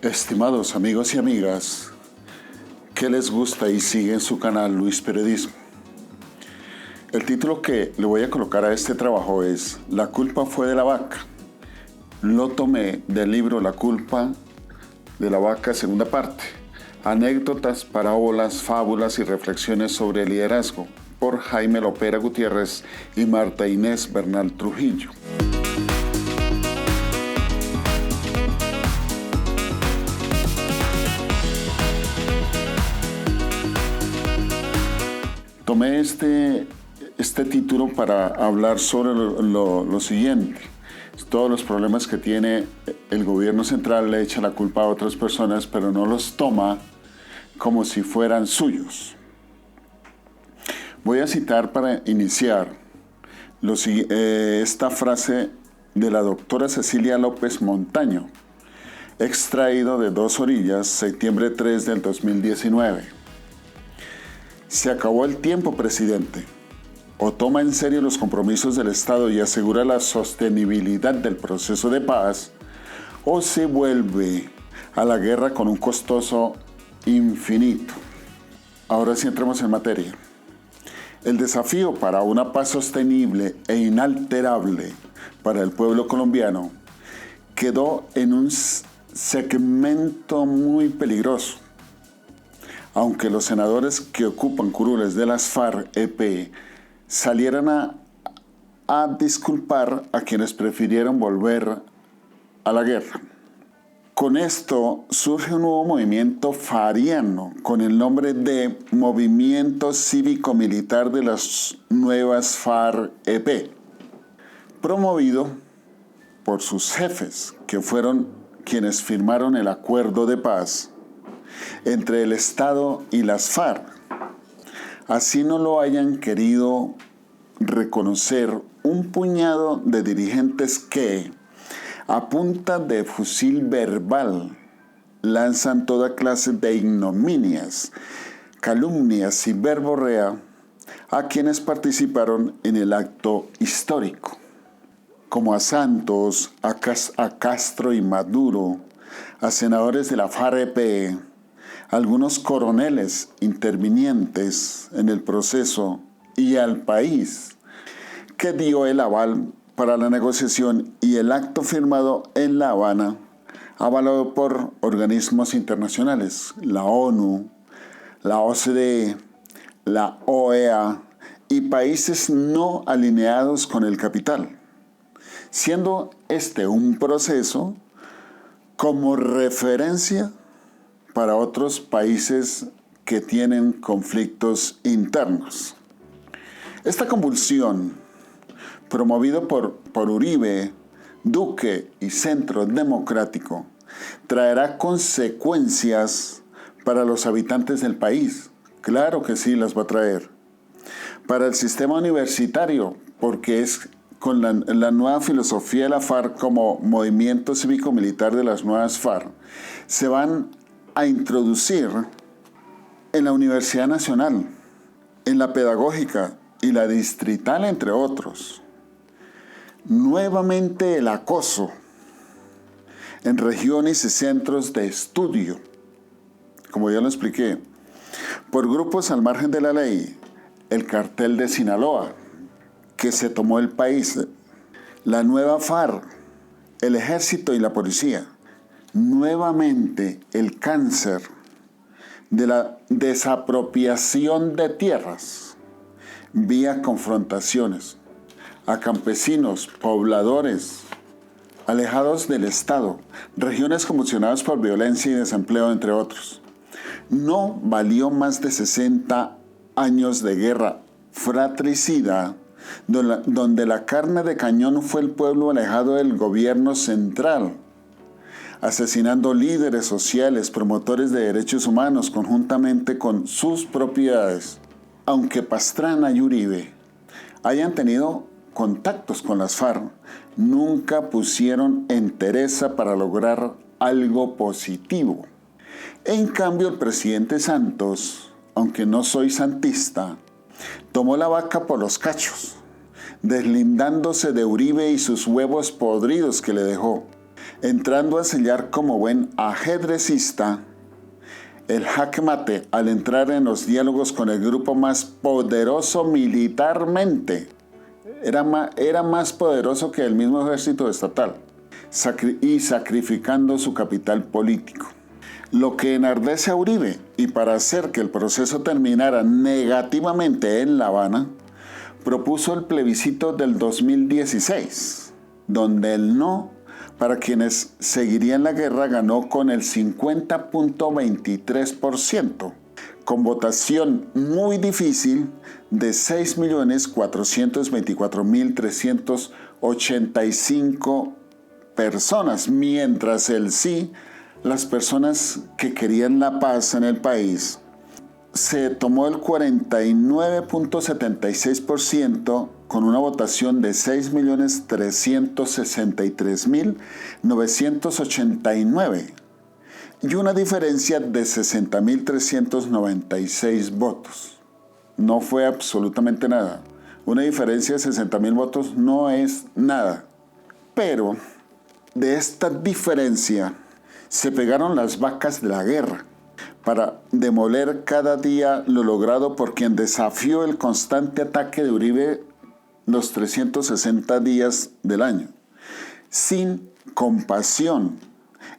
Estimados amigos y amigas, que les gusta y siguen su canal Luis Periodismo. El título que le voy a colocar a este trabajo es La culpa fue de la vaca. Lo tomé del libro La culpa de la vaca, segunda parte. Anécdotas, parábolas, fábulas y reflexiones sobre el liderazgo, por Jaime Lopera Gutiérrez y Marta Inés Bernal Trujillo. Tomé este título para hablar sobre lo siguiente. Todos los problemas que tiene el gobierno central le echa la culpa a otras personas, pero no los toma como si fueran suyos. Voy a citar para iniciar esta frase de la doctora Cecilia López Montaño, extraído de Dos Orillas, septiembre 3 del 2019. Se acabó el tiempo, presidente. O toma en serio los compromisos del Estado y asegura la sostenibilidad del proceso de paz, o se vuelve a la guerra con un costoso infinito. Ahora sí entremos en materia. El desafío para una paz sostenible e inalterable para el pueblo colombiano quedó en un segmento muy peligroso. Aunque los senadores que ocupan curules de las FARC-EP salieran a disculpar a quienes prefirieron volver a la guerra. Con esto surge un nuevo movimiento fariano con el nombre de Movimiento Cívico-Militar de las Nuevas FARC-EP, promovido por sus jefes, que fueron quienes firmaron el acuerdo de paz entre el Estado y las FARC. Así no lo hayan querido reconocer un puñado de dirigentes que, a punta de fusil verbal, lanzan toda clase de ignominias, calumnias y verborrea a quienes participaron en el acto histórico, como a Santos, a Castro y Maduro, a senadores de la FARC-EP, algunos coroneles intervinientes en el proceso y al país, que dio el aval para la negociación y el acto firmado en La Habana, avalado por organismos internacionales, la ONU, la OCDE, la OEA y países no alineados con el capital, siendo este un proceso como referencia para otros países que tienen conflictos internos. Esta convulsión, promovido por Uribe, Duque y Centro Democrático, traerá consecuencias para los habitantes del país. Claro que sí las va a traer. Para el sistema universitario, porque es con la nueva filosofía de la FARC como movimiento cívico-militar de las nuevas FARC, se van a introducir en la Universidad Nacional, en la Pedagógica y la Distrital, entre otros. Nuevamente el acoso en regiones y centros de estudio, como ya lo expliqué, por grupos al margen de la ley, el cartel de Sinaloa, que se tomó el país, la nueva FARC, el ejército y la policía. Nuevamente el cáncer de la desapropiación de tierras vía confrontaciones a campesinos, pobladores, alejados del Estado, regiones convulsionadas por violencia y desempleo, entre otros. No valió más de 60 años de guerra fratricida, donde la carne de cañón fue el pueblo alejado del gobierno central, asesinando líderes sociales, promotores de derechos humanos, conjuntamente con sus propiedades. Aunque Pastrana y Uribe hayan tenido contactos con las FARC, nunca pusieron entereza para lograr algo positivo. En cambio, el presidente Santos, aunque no soy santista, tomó la vaca por los cachos, deslindándose de Uribe y sus huevos podridos que le dejó. entrando a sellar como buen ajedrecista el jaque mate al entrar en los diálogos con el grupo más poderoso militarmente. Era más poderoso que el mismo ejército estatal, y sacrificando su capital político. Lo que enardece a Uribe, y para hacer que el proceso terminara negativamente en La Habana, propuso el plebiscito del 2016, donde el no para quienes seguirían la guerra ganó con el 50.23%, con votación muy difícil de 6.424.385 personas, mientras el sí, las personas que querían la paz en el país, se tomó el 49.76% con una votación de 6.363.989 y una diferencia de 60.396 votos. No fue absolutamente nada. Una diferencia de 60.000 votos no es nada. Pero de esta diferencia se pegaron las vacas de la guerra para demoler cada día lo logrado por quien desafió el constante ataque de Uribe los 360 días del año, sin compasión,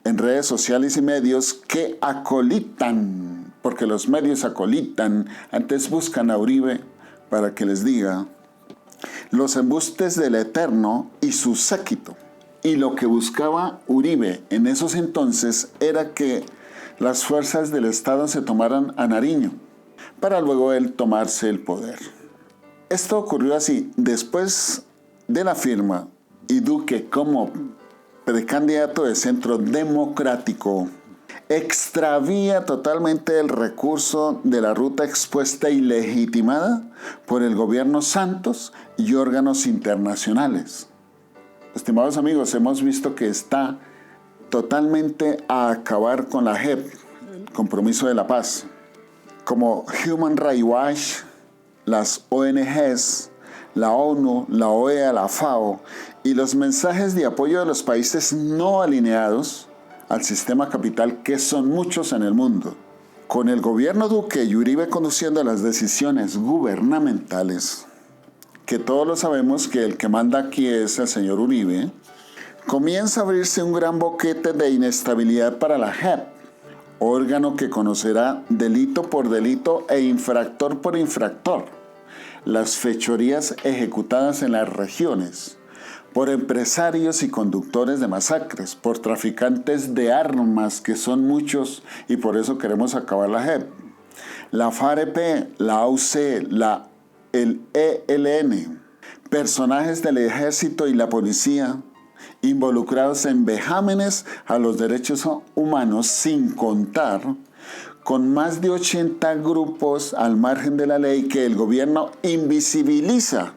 en redes sociales y medios que acolitan, porque los medios acolitan, antes buscan a Uribe para que les diga los embustes del Eterno y su séquito. Y lo que buscaba Uribe en esos entonces era que las fuerzas del Estado se tomaran a Nariño, para luego él tomarse el poder. Esto ocurrió así: después de la firma y Duque como precandidato de Centro Democrático extravía totalmente el recurso de la ruta expuesta y legitimada por el gobierno Santos y órganos internacionales. Estimados amigos, hemos visto que está totalmente a acabar con la JEP, el Compromiso de la Paz, como Human Rights Watch, las ONGs, la ONU, la OEA, la FAO y los mensajes de apoyo de los países no alineados al sistema capital, que son muchos en el mundo. Con el gobierno Duque y Uribe conduciendo las decisiones gubernamentales, que todos lo sabemos que el que manda aquí es el señor Uribe, comienza a abrirse un gran boquete de inestabilidad para la JEP, órgano que conocerá delito por delito e infractor por infractor las fechorías ejecutadas en las regiones por empresarios y conductores de masacres, por traficantes de armas, que son muchos y por eso queremos acabar la JEP, la FAREP, la AUC, el ELN, personajes del ejército y la policía involucrados en vejámenes a los derechos humanos, sin contar con más de 80 grupos al margen de la ley que el gobierno invisibiliza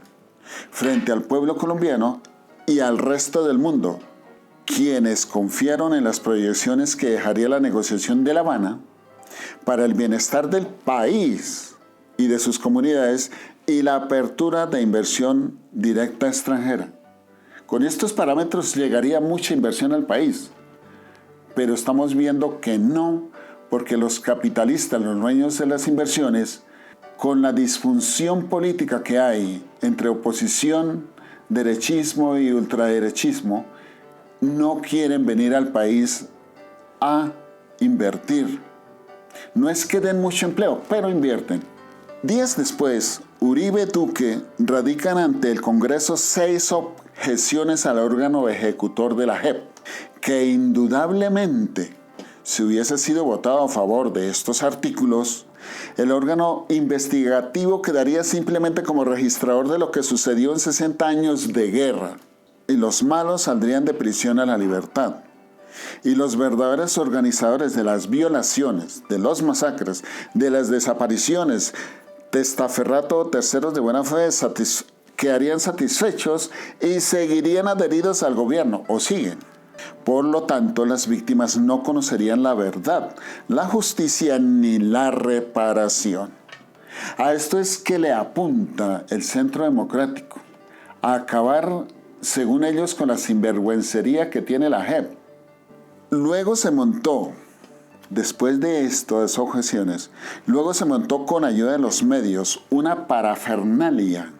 frente al pueblo colombiano y al resto del mundo, quienes confiaron en las proyecciones que dejaría la negociación de La Habana para el bienestar del país y de sus comunidades y la apertura de inversión directa extranjera. Con estos parámetros llegaría mucha inversión al país, pero estamos viendo que no, porque los capitalistas, los dueños de las inversiones, con la disfunción política que hay entre oposición, derechismo y ultraderechismo, no quieren venir al país a invertir. No es que den mucho empleo, pero invierten. Días después, Uribe y Duque radican ante el Congreso 6 objeciones al órgano ejecutor de la JEP, que indudablemente, si hubiese sido votado a favor de estos artículos, el órgano investigativo quedaría simplemente como registrador de lo que sucedió en 60 años de guerra, y los malos saldrían de prisión a la libertad. Y los verdaderos organizadores de las violaciones, de los masacres, de las desapariciones, testaferrato o terceros de buena fe, quedarían satisfechos y seguirían adheridos al gobierno, o siguen. Por lo tanto, las víctimas no conocerían la verdad, la justicia ni la reparación. A esto es que le apunta el Centro Democrático, a acabar, según ellos, con la sinvergüencería que tiene la JEP, Luego se montó, después de estas objeciones, luego se montó con ayuda de los medios una parafernalia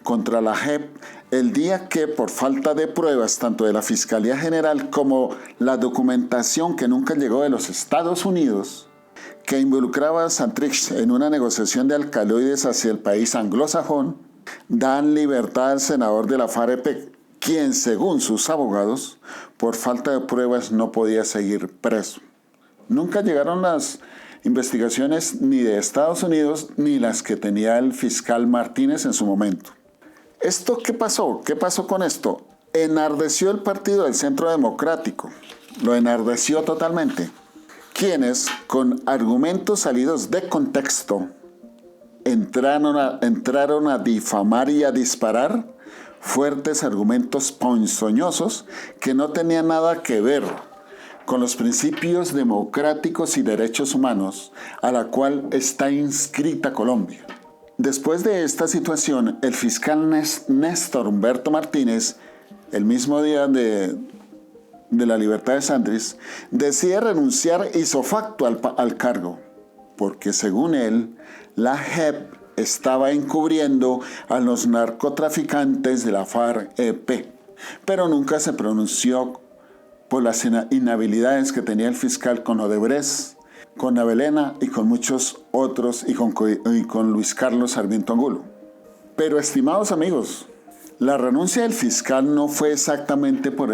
contra la JEP el día que, por falta de pruebas tanto de la Fiscalía General como la documentación que nunca llegó de los Estados Unidos, que involucraba a Santrich en una negociación de alcaloides hacia el país anglosajón, dan libertad al senador de la FAREP, quien, según sus abogados, por falta de pruebas no podía seguir preso. Nunca llegaron las investigaciones ni de Estados Unidos ni las que tenía el fiscal Martínez en su momento. ¿Esto qué pasó? ¿Qué pasó con esto? Enardeció el Partido del Centro Democrático. Lo enardeció totalmente. Quienes, con argumentos salidos de contexto, entraron a difamar y a disparar fuertes argumentos ponzoñosos que no tenían nada que ver con los principios democráticos y derechos humanos a la cual está inscrita Colombia. Después de esta situación, el fiscal Néstor Humberto Martínez, el mismo día de la libertad de Santrich, decide renunciar ipso facto al cargo, porque según él, la JEP estaba encubriendo a los narcotraficantes de la FARC-EP, pero nunca se pronunció por las inhabilidades que tenía el fiscal con Odebrecht, con Avelena y con muchos otros, y con Luis Carlos Sarmiento Angulo. Pero, estimados amigos, la renuncia del fiscal no fue exactamente por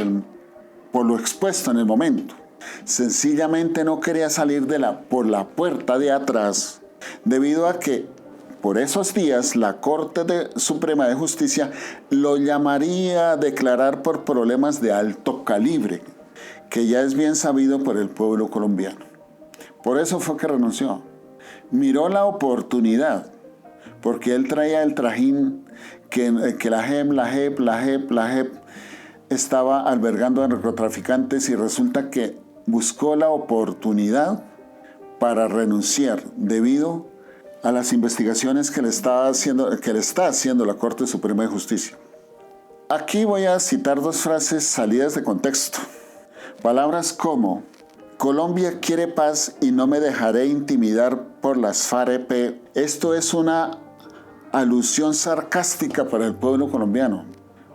lo expuesto en el momento. Sencillamente no quería salir por la puerta de atrás, debido a que por esos días la Corte Suprema de Justicia lo llamaría a declarar por problemas de alto calibre, que ya es bien sabido por el pueblo colombiano. Por eso fue que renunció. Miró la oportunidad, porque él traía el trajín que la JEP estaba albergando a narcotraficantes, y resulta que buscó la oportunidad para renunciar debido a las investigaciones que le está haciendo la Corte Suprema de Justicia. Aquí voy a citar dos frases salidas de contexto. Palabras como: Colombia quiere paz y no me dejaré intimidar por las FARC-EP. Esto es una alusión sarcástica para el pueblo colombiano,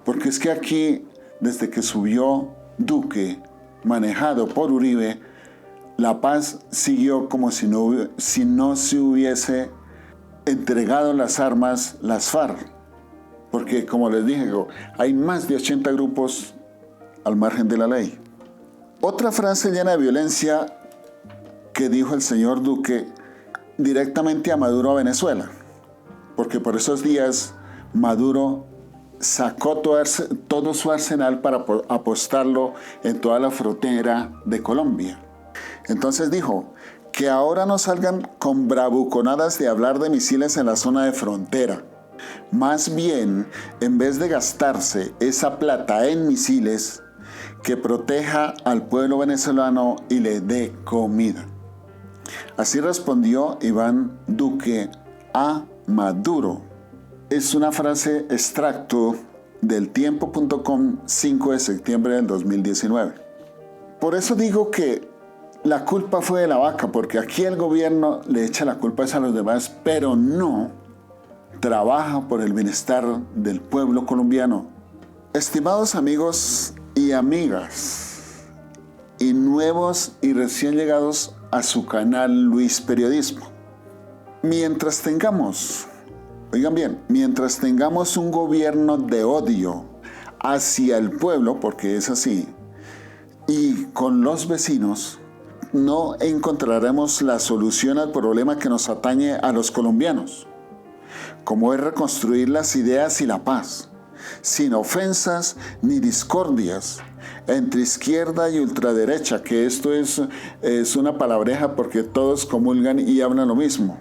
porque es que aquí, desde que subió Duque, manejado por Uribe, la paz siguió como si no se hubiese entregado las armas las FARC, porque, como les dije, hay más de 80 grupos al margen de la ley. Otra frase llena de violencia que dijo el señor Duque directamente a Maduro a Venezuela, porque por esos días Maduro sacó todo su arsenal para apostarlo en toda la frontera de Colombia. Entonces dijo: que ahora no salgan con bravuconadas de hablar de misiles en la zona de frontera. Más bien, en vez de gastarse esa plata en misiles, que proteja al pueblo venezolano y le dé comida. Así respondió Iván Duque a Maduro. Es una frase extracto del tiempo.com 5 de septiembre del 2019. Por eso digo que la culpa fue de la vaca, porque aquí el gobierno le echa la culpa a los demás, pero no trabaja por el bienestar del pueblo colombiano. Estimados amigos y amigas, y nuevos y recién llegados a su canal Luis Periodismo, mientras tengamos un gobierno de odio hacia el pueblo, porque es así, y con los vecinos, no encontraremos la solución al problema que nos atañe a los colombianos, como es reconstruir las ideas y la paz, sin ofensas ni discordias entre izquierda y ultraderecha, que esto es una palabreja porque todos comulgan y hablan lo mismo,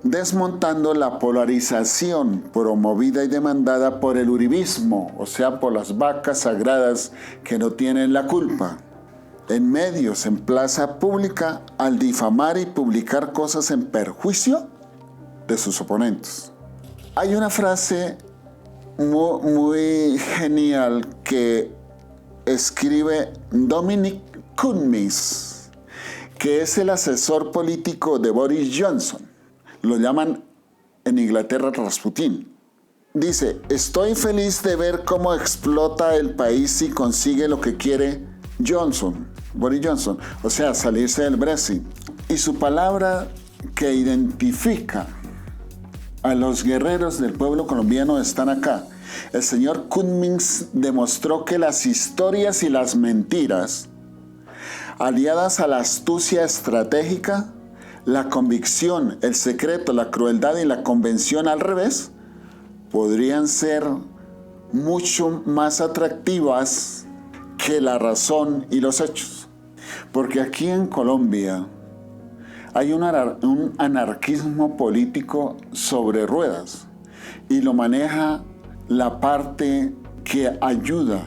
desmontando la polarización promovida y demandada por el uribismo, o sea, por las vacas sagradas que no tienen la culpa, en medios, en plaza pública, al difamar y publicar cosas en perjuicio de sus oponentes. Hay una frase muy genial que escribe Dominic Cummings, que es el asesor político de Boris Johnson. Lo llaman en Inglaterra Rasputín. Dice, estoy feliz de ver cómo explota el país y consigue lo que quiere Boris Johnson, o sea, salirse del Brexit. Y su palabra que identifica a los guerreros del pueblo colombiano están acá. El señor Cummings demostró que las historias y las mentiras, aliadas a la astucia estratégica, la convicción, el secreto, la crueldad y la convención al revés, podrían ser mucho más atractivas que la razón y los hechos. Porque aquí en Colombia hay un anarquismo político sobre ruedas y lo maneja la parte que ayuda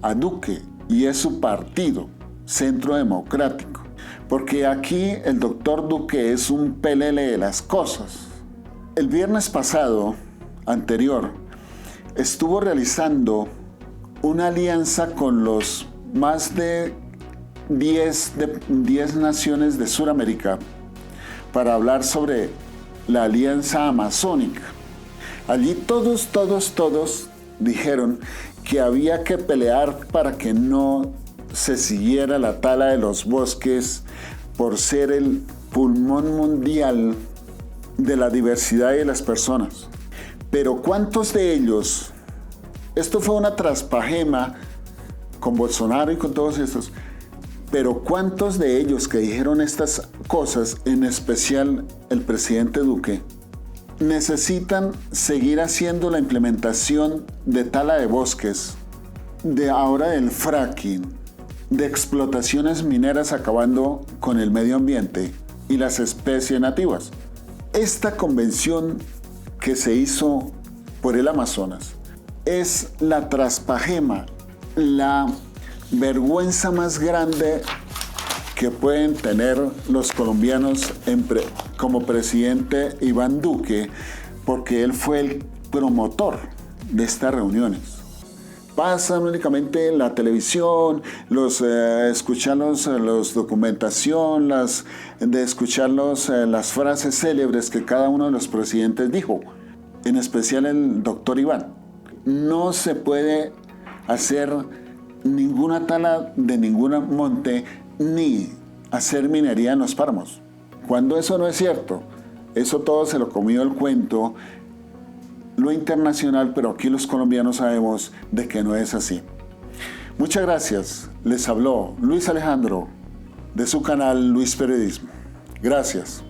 a Duque y es su partido, Centro Democrático. Porque aquí el doctor Duque es un pelele de las cosas. El viernes anterior, estuvo realizando una alianza con los más de 10 naciones de Sudamérica para hablar sobre la alianza amazónica. Allí todos dijeron que había que pelear para que no se siguiera la tala de los bosques por ser el pulmón mundial de la diversidad de las personas. Pero ¿cuántos de ellos? Esto fue una traspagema con Bolsonaro y con todos estos. Pero ¿cuántos de ellos que dijeron estas cosas, en especial el presidente Duque, necesitan seguir haciendo la implementación de tala de bosques, de ahora del fracking, de explotaciones mineras acabando con el medio ambiente y las especies nativas? Esta convención que se hizo por el Amazonas es la traspagema, la vergüenza más grande que pueden tener los colombianos como presidente Iván Duque, porque él fue el promotor de estas reuniones. Pasan únicamente en la televisión, escuchar los documentación, escuchar las frases célebres que cada uno de los presidentes dijo, en especial el doctor Iván. No se puede hacer ninguna tala de ningún monte ni hacer minería en los páramos. Cuando eso no es cierto, eso todo se lo comió el cuento lo internacional, pero aquí los colombianos sabemos de que no es así. Muchas gracias. Les habló Luis Alejandro de su canal Luis Periodismo. Gracias.